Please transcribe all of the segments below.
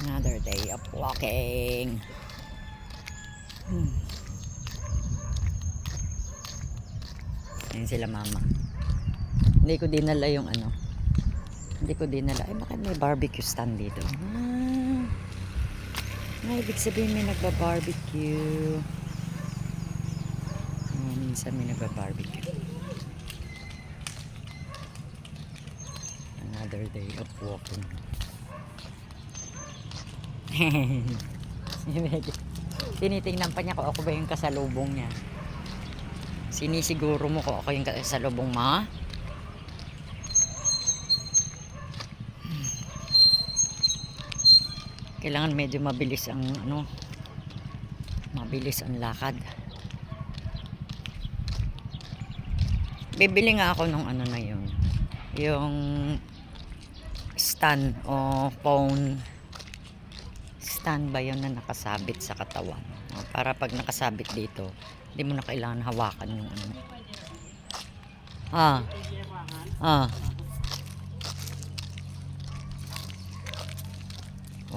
Another day of walking. Ayun sila mama. Hindi ko dinala yung ano. Hindi ko dinala. Ay, bakit may barbecue stand dito? Ay, ibig sabihin may nagba-barbecue. Minsan may nagba-barbecue. Another day of walking. Tinitingnan pa niya kung ako ba yung kasalubong niya. Sinisiguro mo kung ako yung kasalubong ma. Kailangan medyo mabilis ang ano, mabilis ang lakad. Bibili nga ako nung ano na yun, yung stand o phone stand ba yun na nakasabit sa katawan, para pag nakasabit dito hindi mo na kailangan hawakan yung ano.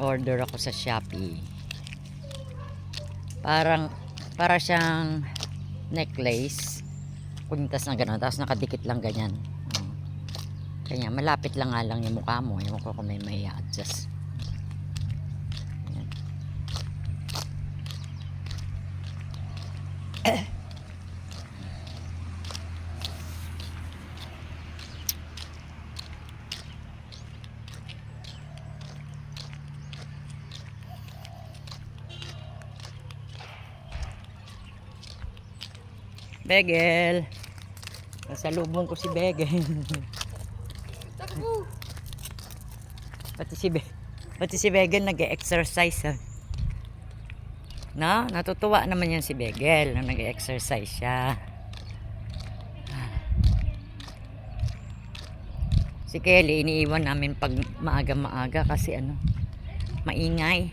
Order ako sa Shopee. Para siyang necklace, kuntas na gano'n, tapos nakadikit lang ganyan. Kanya malapit lang nga lang yung mukha mo. Ewan ko kung may adjust. Begel. Nasalubong ko si Begel. Pati si Begel nag-exercise. No? Natutuwa naman yan si Begel na nag-exercise siya. Si Kelly iniiwan namin pag maaga-maaga kasi ano, maingay.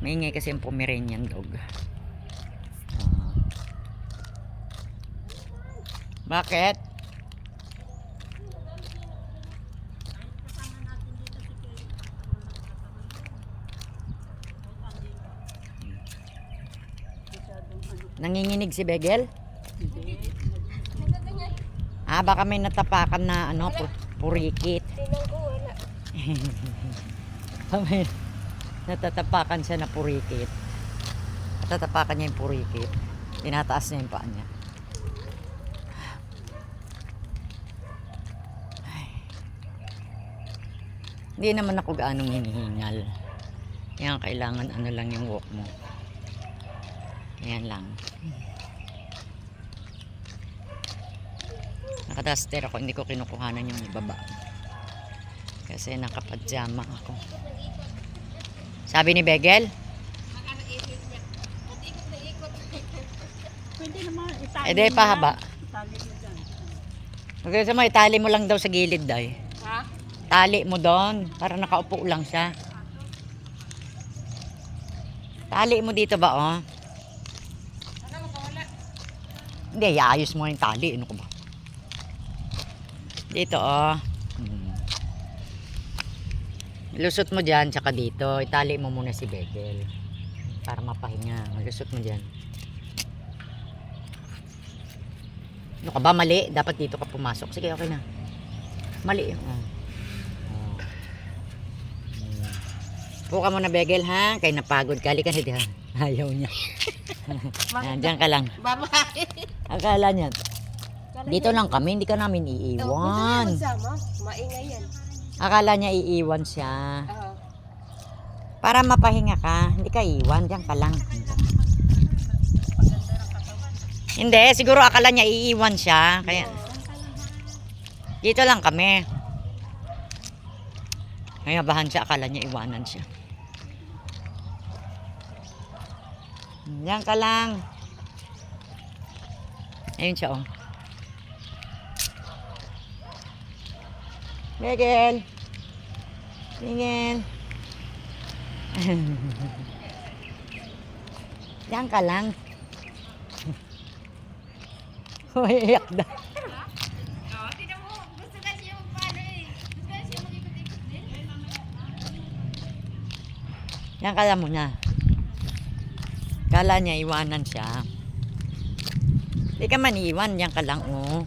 Maingay kasi yung Pomeranian dog. Bakit? Nanginginig si Begel? Baka may natapakan na ano, purikit. May natatapakan siya na purikit. Natatapakan niya yung purikit. Tinataas niya yung paa niya. Hindi naman ako gaanong hinihingal. Yan, kailangan ano lang yung walk mo. Ayan lang. Nakadaster ako, hindi ko kinukuhanan yung ibaba. Kasi nakapadyama ako. Sabi ni Begel? Di pahaba. Okay, sa mga itali mo lang daw sa gilid day. Ha? Tali mo doon para nakaupo lang siya. Tali mo dito ba oh? Hindi, iayos mo yung tali. Ano ko ba? Dito oh. Lusot mo dyan, tsaka dito. Itali mo muna si Begel para mapahinga. Lusot mo dyan. Ano ka ba? Mali. Dapat dito ka pumasok. Sige, okay na. Mali. Puka mo na Begel ha. Kaya napagod ka. Halika na. Ayaw niya. Diyan ka lang. Akala niya. Dito lang kami. Hindi ka namin iiwan. Maingay yan. Akala niya iiwan siya. Para mapahinga ka. Hindi ka iiwan. Diyan ka lang. Hindi. Siguro akala niya iiwan siya. Kaya dito lang kami. Kaya bahan siya. Akala niya iwanan siya. Diyan ka lang. Ayun siya oh. Begel. Begel. Diyan ka lang. Iyak na. Tignan mo. Gusto na siya magpano eh. Gusto na siya mag-ikot-ikot din. Yan kala mo na. Kala niya iwanan siya. Di ka man iwan, yan ka lang oh.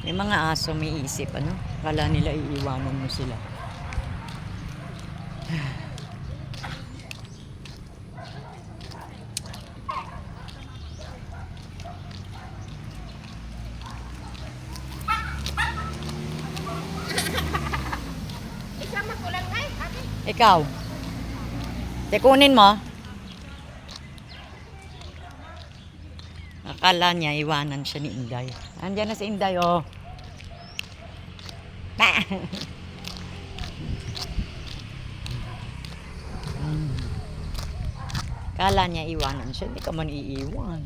May mga aso may isip ano. Kala nila iiwanan mo sila. Isama ko lang ngay, ate. Ikaw. Tekunin mo. Akala niya iwanan siya ni Inday. Andiyan na si Inday oh. Kala niya iwanan siya, hindi ka man iiwan.